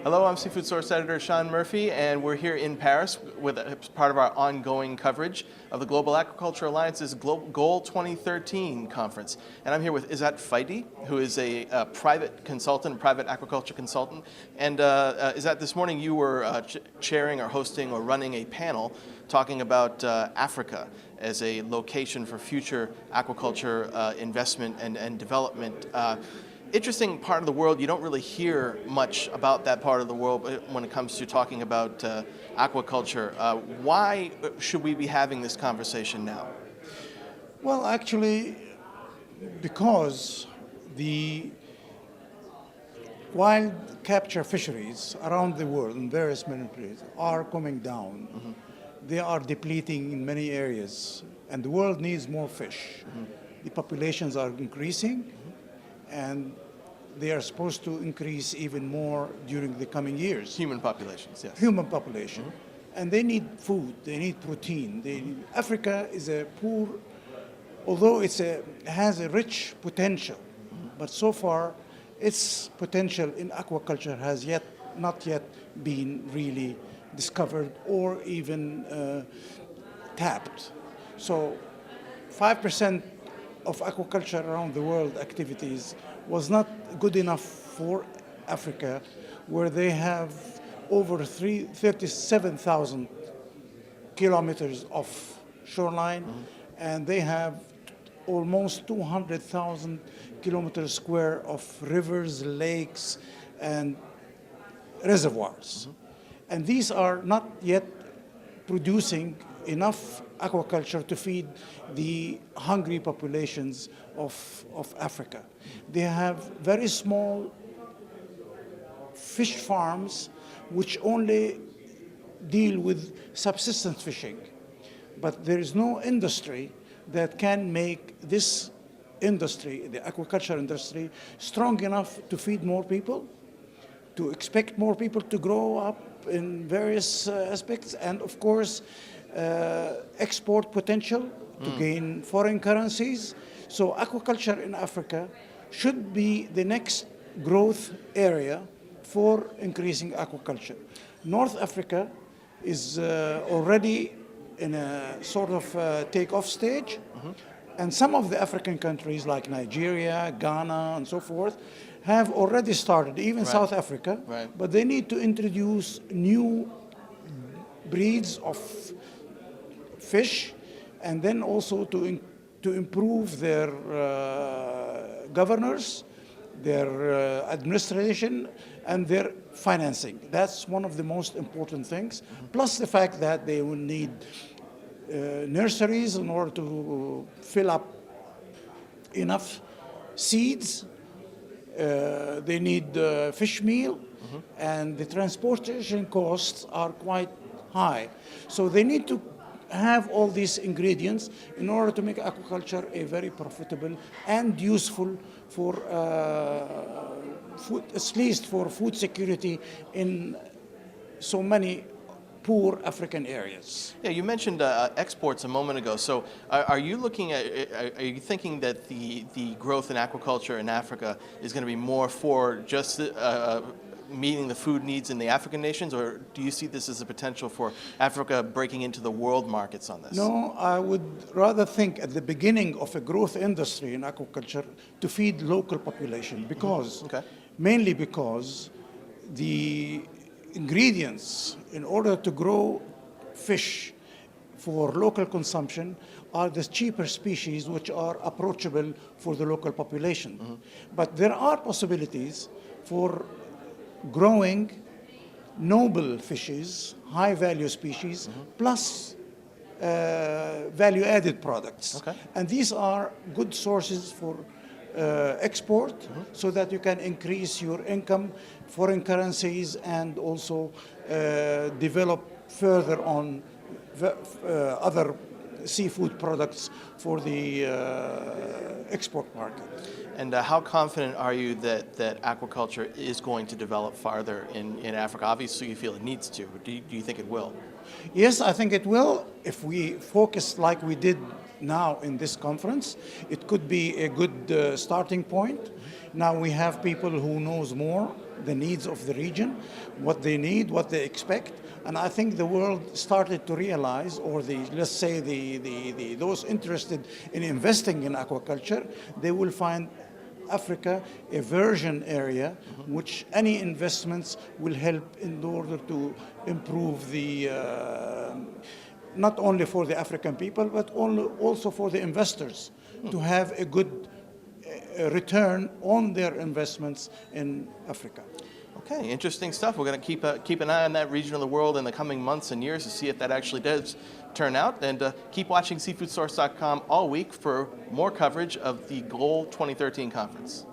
Hello, I'm Seafood Source Editor Sean Murphy, and we're here in Paris with as part of our ongoing coverage of the Global Aquaculture Alliance's GOAL2013 conference. And I'm here with Izzat Feidi, who is a private consultant, private aquaculture consultant. And Izzat, this morning you were chairing or hosting or running a panel talking about Africa as a location for future aquaculture investment and development. Interesting part of the world. You don't really hear much about that part of the world when it comes to talking about aquaculture. Why should we be having this conversation now? Well, actually, because the wild capture fisheries around the world in various places are coming down. Mm-hmm. They are depleting in many areas, and the world needs more fish. Mm-hmm. The populations are increasing, and they are supposed to increase even more during the coming years. Human populations, yes. Human population. Mm-hmm. And they need food, they need protein. Africa is a poor, although it has a rich potential, mm-hmm. but so far its potential in aquaculture has not yet been really discovered or even tapped. So 5% of aquaculture around the world activities was not good enough for Africa, where they have over 37,000 kilometers of shoreline, mm-hmm. and they have almost 200,000 kilometers square of rivers, lakes, and reservoirs. Mm-hmm. And these are not yet producing enough aquaculture to feed the hungry populations of Africa. They have very small fish farms which only deal with subsistence fishing. But there is no industry that can make this industry, the aquaculture industry, strong enough to feed more people, to expect more people to grow up in various aspects, and of course, export potential to gain foreign currencies. So aquaculture in Africa should be the next growth area for increasing aquaculture. North Africa is already in a sort of take-off stage, mm-hmm. and some of the African countries like Nigeria, Ghana, and so forth have already started, even right. South Africa, right. But they need to introduce new breeds of fish, and then also to improve their governors, their administration, and their financing. That's one of the most important things. Mm-hmm. Plus the fact that they will need nurseries in order to fill up enough seeds. They need fish meal, mm-hmm. and the transportation costs are quite high. So they need to have all these ingredients in order to make aquaculture a very profitable and useful for food, at least for food security in so many poor African areas. Yeah, you mentioned exports a moment ago. So are you looking at, are you thinking that the growth in aquaculture in Africa is going to be more for just meeting the food needs in the African nations, or do you see this as a potential for Africa breaking into the world markets on this? No, I would rather think at the beginning of a growth industry in aquaculture to feed local population, because, mm-hmm. okay. Mainly because the ingredients in order to grow fish for local consumption are the cheaper species which are approachable for the local population. Mm-hmm. But there are possibilities for growing noble fishes, high-value species, mm-hmm. plus value-added products. Okay. And these are good sources for export, mm-hmm. so that you can increase your income, foreign currencies, and also develop further on other seafood products for the export market. And how confident are you that aquaculture is going to develop farther in Africa? Obviously, you feel it needs to, but do you think it will? Yes, I think it will. If we focus like we did now in this conference, it could be a good starting point. Now we have people who knows more the needs of the region, what they need, what they expect. And I think the world started to realize, or let's say those interested in investing in aquaculture, they will find Africa a virgin area, which any investments will help in order to improve the not only for the African people, but also for the investors to have a good return on their investments in Africa. Okay, interesting stuff. We're going to keep an eye on that region of the world in the coming months and years to see if that actually does turn out. And keep watching seafoodsource.com all week for more coverage of the GOAL 2013 conference.